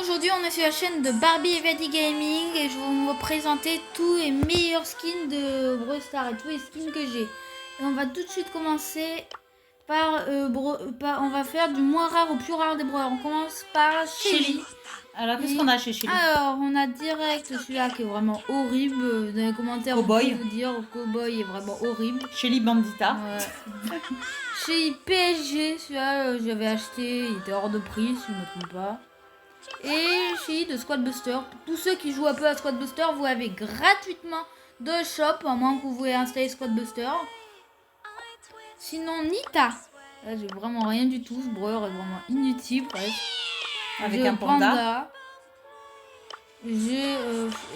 aujourd'hui on est sur la chaîne de Barbie et Vladi Gaming et je vais vous présenter tous les meilleurs skins de Brawl Stars et tous les skins que j'ai. Et on va tout de suite commencer par, on va faire du moins rare au plus rare des brawlers. On commence par Shelly. Alors qu'est-ce qu'on a chez Shelly? Alors on a direct celui-là qui est vraiment horrible. Dans les commentaires Cowboy. on peut vous dire Cowboy est vraiment horrible. Shelly Bandita. Ouais. Chez PSG, celui-là j'avais acheté, il était hors de prix si je ne me trompe pas. Et chez de Squad Buster, tous ceux qui jouent un peu à Squad Buster, vous avez gratuitement de shop, à moins que vous voulez installer Squad Buster. Sinon Nita, là j'ai vraiment rien du tout, ce brawler est vraiment inutile presque. Avec un panda. J'ai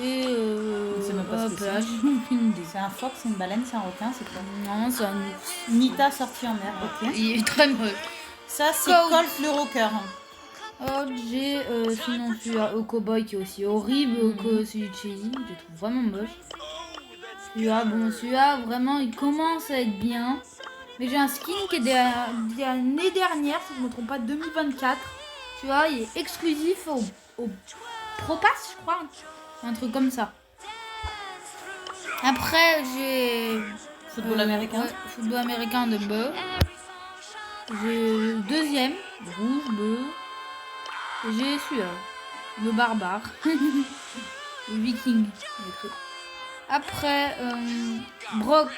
c'est même pas ce que c'est. j'ai aucune idée. C'est un phoque, c'est une baleine, c'est un requin, c'est quoi? Non, c'est un ours. Nita sorti en mer, ok. Il est très moche. Ça c'est Colt le rocker. J'ai sinon celui-là au Cowboy qui est aussi horrible que celui de Shelly, je le trouve vraiment moche. Celui-là vraiment il commence à être bien. Mais j'ai un skin qui est de l'année dernière, si je ne me trompe pas, 2024. Tu vois, il est exclusif au Pro Pass, je crois. Un truc comme ça. Après, j'ai... Football américain. Ouais, football américain de bleu. J'ai le deuxième, rouge, bleu. J'ai celui-là, le barbare. Le viking. Après, Brock.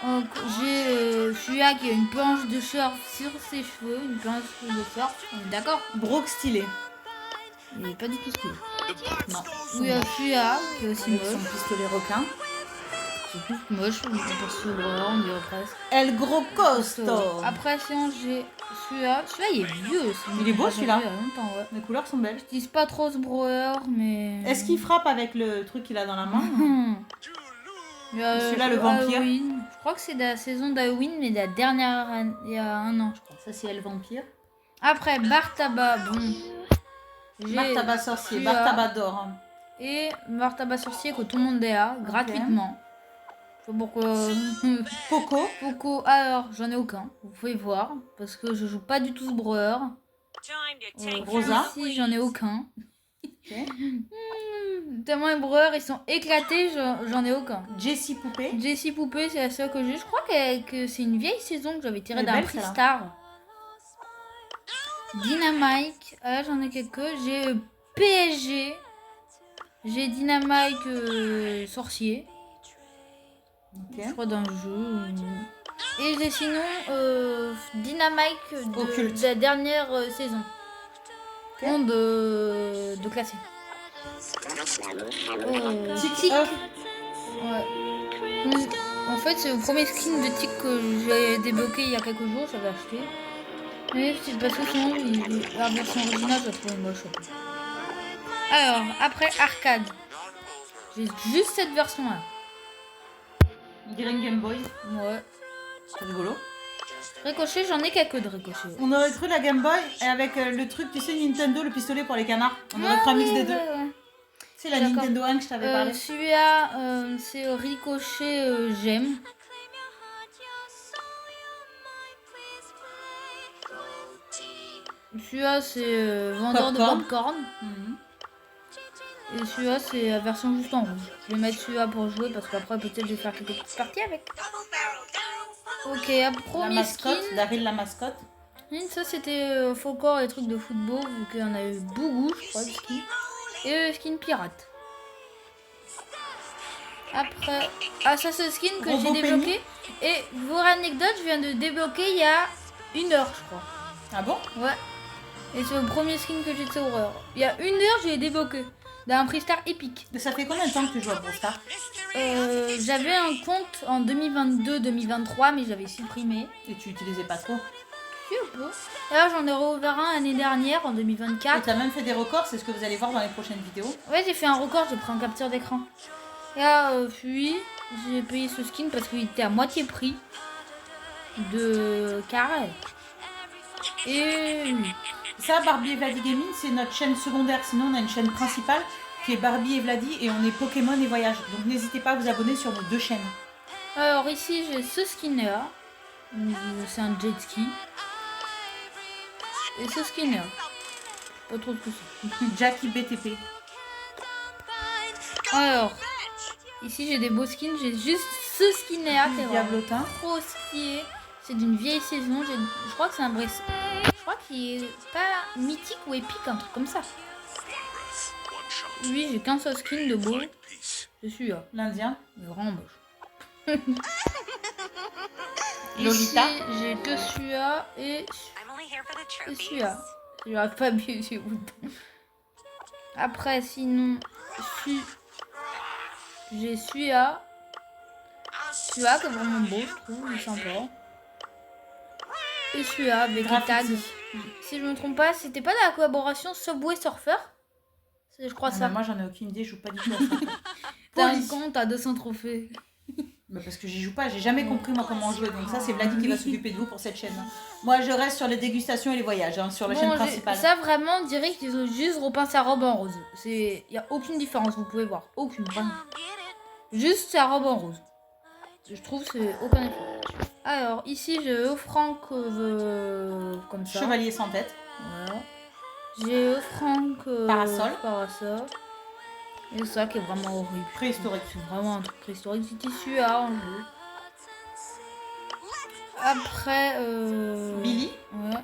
J'ai celui-là qui a une planche de surf sur ses cheveux. Une planche de surf, on est d'accord? Brock stylé. Il n'est pas du tout stylé. Non. Oui, celui-là qui est aussi avec moche. son pistolet requin. C'est plus moche, pour ce brawler, on dirait presque. El Gros Costo. Après, sinon, j'ai celui-là. Celui-là, il est vieux. Il est beau celui-là. Ouais. Les couleurs sont belles. Je dis pas trop ce brawler, mais... Est-ce qu'il frappe avec le truc qu'il a dans la main? Celui-là, le vampire. Halloween. Je crois que c'est de la saison d'Halloween, mais de la dernière année, il y a un an, je crois. Ça c'est El Vampire. Après, Bartaba, bon. Bartaba sorcier, celui-là. Bartaba d'or. Et Bartaba sorcier que tout le monde a, gratuitement. Je sais pas pourquoi. Poco, alors j'en ai aucun. Vous pouvez voir, parce que je joue pas du tout ce brawler. Rosa. Ici, j'en ai aucun. Okay. Tellement les brawlers, ils sont éclatés, j'en ai aucun. Jessie Poupée. Jessie Poupée, c'est la seule que j'ai. Je crois que c'est une vieille saison que j'avais tirée d'un belle, prix celle-là. Star. Dynamite, ah, j'en ai quelques. J'ai PSG. J'ai Dynamite sorcier. Okay. Je crois dans le jeu. Et j'ai sinon Dynamite de la dernière saison. Okay. Bon, de classé. Tic. Ouais. En fait, c'est le premier skin de Tic que j'ai débloqué il y a quelques jours, j'avais acheté. Mais c'est parce que sinon, la version originale, je la trouvais moche. Alors, après Arcade. J'ai juste cette version-là. Game Boy. Ouais. C'est rigolo. Ricochet, j'en ai quelques de Ricochet. On aurait cru la Game Boy et avec le truc, tu sais, Nintendo, le pistolet pour les canards. On aurait cru un mix des deux. Ouais. C'est la Nintendo 1 que je t'avais parlé. Celui-là, c'est Ricochet, j'aime. Celui-là, c'est vendeur de popcorn. Et celui-là, c'est la version juste en rouge. Je vais mettre celui-là pour jouer parce qu'après, peut-être, je vais faire quelques petites parties avec. Ok, premier la mascotte, skin. Daryl la mascotte. Ça, c'était Folklore et trucs de football, vu qu'il y en a eu beaucoup, je crois, le skin. Et le skin pirate. Après, ça, c'est le skin que j'ai débloqué. Et pour anecdote, je viens de débloquer il y a 1 heure, je crois. Ah bon? Ouais. Et c'est le premier skin que j'ai de ce horreur. Il y a 1 heure, j'ai débloqué. D'un prix Star épique. Ça fait combien de temps que tu joues à Brawl Stars? J'avais un compte en 2022-2023, mais j'avais supprimé. Et tu utilisais pas trop? Si, un peu. Et là, j'en ai rouvert un l'année dernière, en 2024. Et tu as même fait des records, c'est ce que vous allez voir dans les prochaines vidéos. Ouais, j'ai fait un record, j'ai pris en capture d'écran. Et là, puis, j'ai payé ce skin parce qu'il était à moitié prix de carré. Et ça, Barbie et Vladi Gaming, c'est notre chaîne secondaire. Sinon, on a une chaîne principale qui est Barbie et Vladi et on est Pokémon et Voyage. Donc, n'hésitez pas à vous abonner sur nos 2 chaînes. Alors, ici, j'ai ce skin-là. C'est un jet ski. Et ce skin-là. Pas trop de soucis. Jackie BTP. Alors, ici j'ai des beaux skins. J'ai juste ce skin là qui est vraiment Diablotin. trop stylé. C'est d'une vieille saison. Je crois que c'est un vrai. Je crois qu'il est pas mythique ou épique, un truc comme ça. Lui, j'ai qu'un seul skin de beau. C'est celui-là. L'Indien. Il est vraiment moche. Lolita. Ici, j'ai que celui-là et celui-là. J'aurais pas bien chez vous. Après, sinon, j'ai celui-là. Celui-là qui est vraiment beau, je trouve, il est sympa. Et celui-là avec les tags. Si je me trompe pas, c'était pas de la collaboration Subway Surfer? Je crois ça. Moi, j'en ai aucune idée, je joue pas du tout à ça. T'as un compte à 200 trophées. Bah parce que j'y joue pas, j'ai jamais compris moi comment jouer. Donc ça, c'est Vladi qui va s'occuper de vous pour cette chaîne. Moi, je reste sur les dégustations et les voyages, hein, sur la chaîne principale. Ça, vraiment, on dirait qu'ils ont juste repeint sa robe en rose. Il n'y a aucune différence, vous pouvez voir. Aucune, vraiment. Juste sa robe en rose. Je trouve que c'est aucun effort. Alors, ici, j'ai Franck comme ça. Chevalier sans tête. Voilà. J'ai Franck Parasol. Et ça qui est vraiment horrible. Préhistorique. C'est vraiment un truc préhistorique. C'est tissu à en jeu. Après, Billy. Ouais.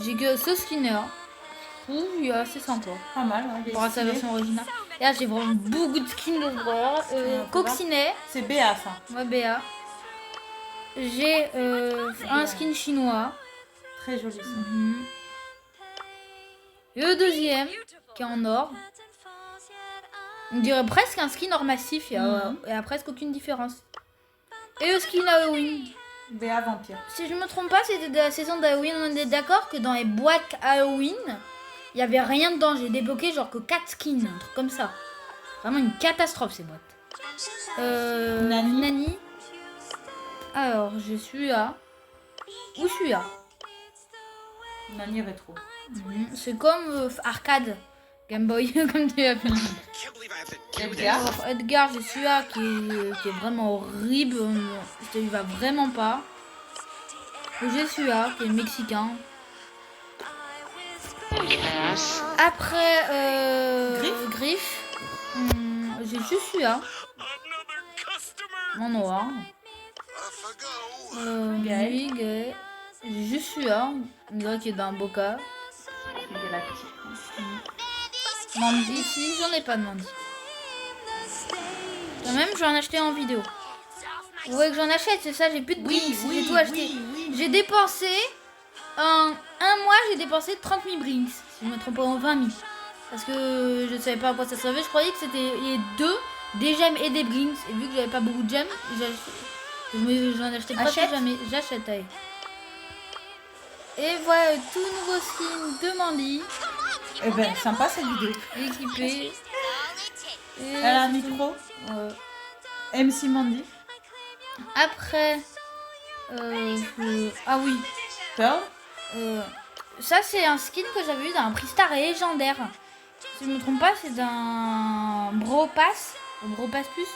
J'ai que ce skinner. Je trouve il est assez sympa. Pas mal, ouais. Par rapport à sa version originale. Et là, j'ai vraiment beaucoup de skins de joueurs. Coccinet. C'est Béa, ça. Ouais, Béa. J'ai un skin chinois. Très joli, ça. Et le deuxième, qui est en or. On dirait presque un skin or massif. Il y a presque aucune différence. Et le skin Halloween. Béa Vampire. Si je me trompe pas, c'était de la saison d'Halloween. On est d'accord que dans les boîtes Halloween, il n'y avait rien dedans. J'ai débloqué genre que 4 skins, un truc comme ça. Vraiment une catastrophe ces boîtes. Nani. Alors, je suis là. Où je suis là? Nani rétro. C'est comme arcade. Game Boy, comme tu appelles. Edgar. Edgar, j'ai celui-là qui est vraiment horrible. Il va vraiment pas. J'ai celui-là qui est mexicain. Après, Griff. J'ai juste celui-là. En noir. Gaël. J'ai juste celui-là. On dirait qu'il est dans un bocal. Mandy, ici, j'en ai pas de Mandy. Quand même, je vais en acheter en vidéo. Vous voyez que j'en achète, c'est ça, j'ai plus de Brinks, j'ai tout acheté. J'ai dépensé, en un mois, j'ai dépensé 30 000 Brinks, si je me trompe pas, en 20 000. Parce que je savais pas à quoi ça servait, je croyais que c'était des gemmes et des Brinks. Et vu que j'avais pas beaucoup de gemmes, j'en achetais presque jamais. J'achète, allez. Et voilà, tout nouveau skin de Mandy. Eh ben, sympa cette vidéo. Équipé. Elle a un micro. MC Mandy. Après, ah oui, Pearl. ça c'est un skin que j'avais eu dans un Pristar légendaire. Si je me trompe pas, c'est d'un Bro Pass Plus.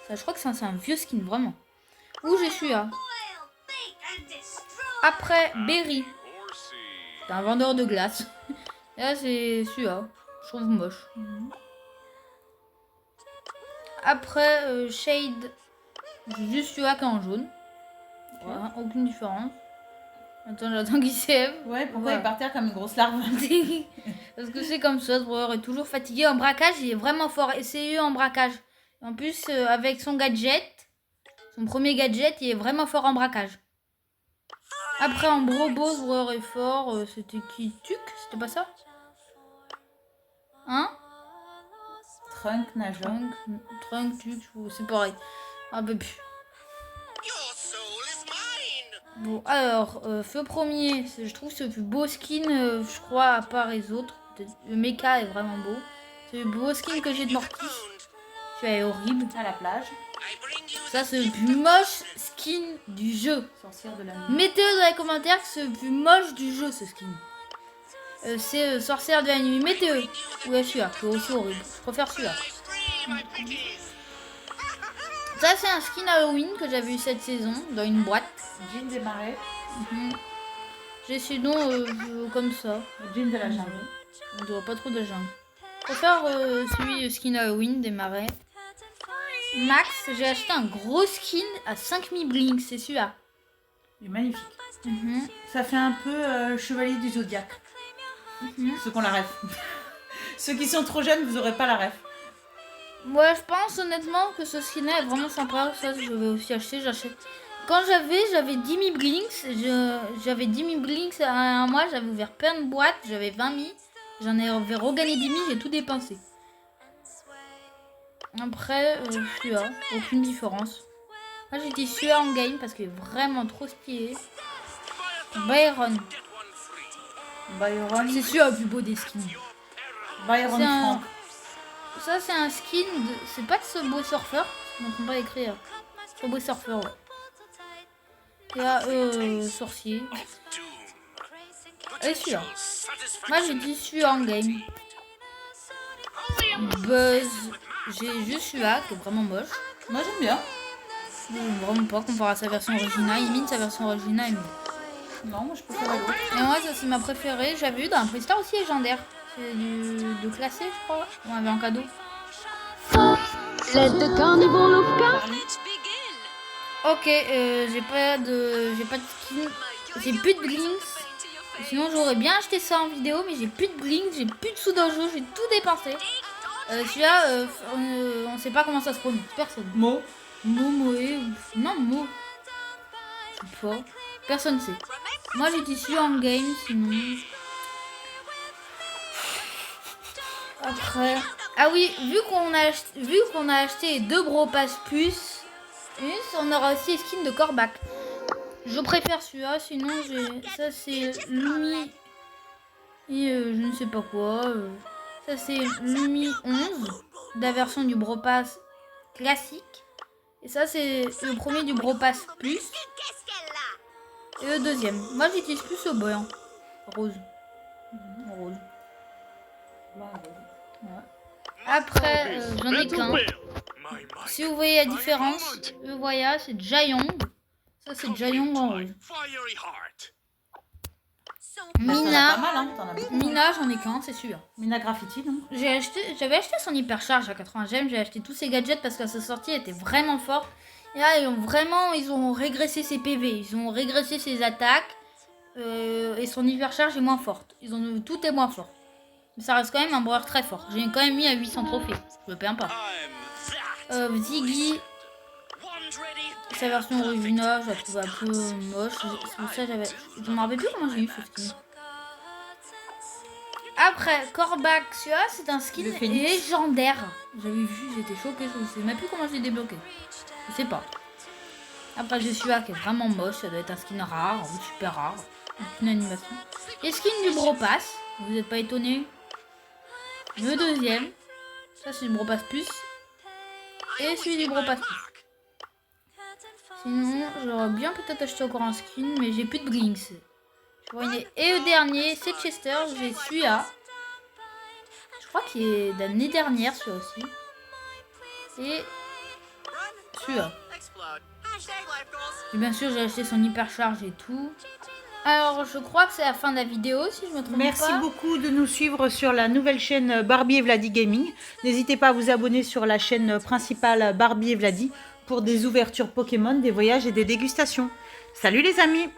Ça, je crois que c'est un vieux skin vraiment. Où j'ai celui-là. Après, Berry. C'est un vendeur de glace. Et là c'est celui-là. Je trouve moche. Après, Shade. J'ai juste celui-là qui est en jaune. Voilà, aucune différence. Attends, j'attends qu'il sève. Ouais, pourquoi il est par terre comme une grosse larve? Parce que c'est comme ça, ce joueur est toujours fatigué. En braquage, il est vraiment fort. Et c'est eux en braquage. Et en plus, avec son gadget, son premier gadget, il est vraiment fort en braquage. Après, en brobo, ce joueur est fort. C'était qui? Tuc? C'était pas ça? Hein? Trunk, nageur. Trunk, Tuc, c'est pareil. Un peu plus. Bon, alors, feu premier, je trouve c'est le plus beau skin, je crois, à part les autres. Le mecha est vraiment beau. C'est le beau skin que j'ai de Mortis. Celui-là est horrible. À la plage. Ça, c'est le plus moche skin du jeu. Sorcière de la nuit. Mettez-le dans les commentaires que c'est le plus moche du jeu, ce skin. C'est sorcière de la nuit. Mettez-le. Ouais, celui-là, c'est aussi horrible. Je préfère celui-là. Ça, c'est un skin Halloween que j'avais eu cette saison dans une boîte. Jean des marais. J'ai sinon comme ça. Jean de la jungle. On doit pas trop de jungle. Je préfère celui skin Halloween des marais. Max, j'ai acheté un gros skin à 5000 blinks, c'est celui-là. Il est magnifique. Mhm. Ça fait un peu chevalier du zodiaque. Ceux qui ont la ref. Ceux qui sont trop jeunes, vous aurez pas la ref. Ouais, je pense honnêtement que ce skin-là est vraiment sympa. Ça, je vais aussi acheter. J'achète. Quand j'avais 10 000 blinks. J'avais 10 000 blinks à un mois. J'avais ouvert plein de boîtes. J'avais 20 000. J'en ai regagné 10 000. J'ai tout dépensé. Après, celui-là, aucune différence. Moi, j'ai dit celui-là en game parce qu'il est vraiment trop stylé. Byron. Byron. C'est celui-là le plus beau des skins. Byron Frank. Ça, c'est un skin de... C'est pas de Subway Surfer. Donc, on va écrire Subway Surfer, ouais. Et là, sorcier. Et celui-là. Moi, j'ai dit celui-là en game. Buzz. J'ai juste celui-là qui est vraiment moche. Moi, j'aime bien. Vraiment pas comparé à sa version originale. Il mine sa version originale. Non, moi, je préfère l'autre. Et moi, ça, c'est ma préférée. J'avais eu dans un Playstar aussi légendaire. C'est de classé, je crois. On avait un cadeau. Let the carnival of God. Ok, j'ai pas de skin. J'ai plus de blinks. Sinon, j'aurais bien acheté ça en vidéo, mais j'ai plus de blinks, j'ai plus de sous dans le jeu, j'ai tout dépensé. Celui-là, on sait pas comment ça se prononce. Personne. Mo. Moé. Non, Mo. Je sais pas. Personne sait. Moi, j'ai dit celui en game, sinon. Après. Ah oui, vu qu'on a acheté 2 Bro Pass plus, on aura aussi les skins de Corbac. Je préfère celui-là, sinon ça c'est Lumi et je ne sais pas quoi. Ça c'est Lumi 11, la version du Bro Pass classique. Et ça c'est le premier du Bro Pass plus. Et le deuxième. Moi j'utilise plus le blanc. Rose. Rose. Ouais. Après, j'en ai qu'un. Si vous voyez la différence, le voyage, c'est Jayong. Ça, c'est Jayong en rose. Mina, Pas mal, hein, t'en as beaucoup. Mina, j'en ai qu'un, c'est celui-là. Mina Graffiti, non? J'avais acheté son hypercharge à 80 gemmes. J'ai acheté tous ses gadgets parce qu'à sa sortie, elle était vraiment forte. Et là, ils ont régressé ses PV. Ils ont régressé ses attaques. Et son hypercharge est moins forte. Tout est moins fort. Mais ça reste quand même un brawler très fort. J'ai quand même mis à 800 trophées. Je me plains pas. Ziggy, sa version originale, je la trouve un peu moche. C'est pour ça que je me rappelle plus comment j'ai eu ce skin. Après, Corbac, celui-là, c'est un skin légendaire. J'avais vu, j'étais choquée. Je ne sais même plus comment je l'ai débloqué. Je sais pas. Après, j'ai celui-là qui est vraiment moche. Ça doit être un skin rare, ou super rare. Une animation. Les skins du Bro Pass. Vous n'êtes pas étonnés? Le deuxième. Ça, c'est le Bro Pass plus. Et celui du Bro Pass plus. Sinon, j'aurais bien peut-être acheté encore un skin, mais j'ai plus de blinks. Et le dernier, c'est Chester. J'ai celui-là. Je crois qu'il est d'année dernière, celui-là aussi. Et celui-là. Et bien sûr, j'ai acheté son hypercharge et tout. Alors, je crois que c'est la fin de la vidéo, si je me trompe pas. Merci beaucoup de nous suivre sur la nouvelle chaîne Barbie et Vladi Gaming. N'hésitez pas à vous abonner sur la chaîne principale Barbie et Vladi pour des ouvertures Pokémon, des voyages et des dégustations. Salut les amis!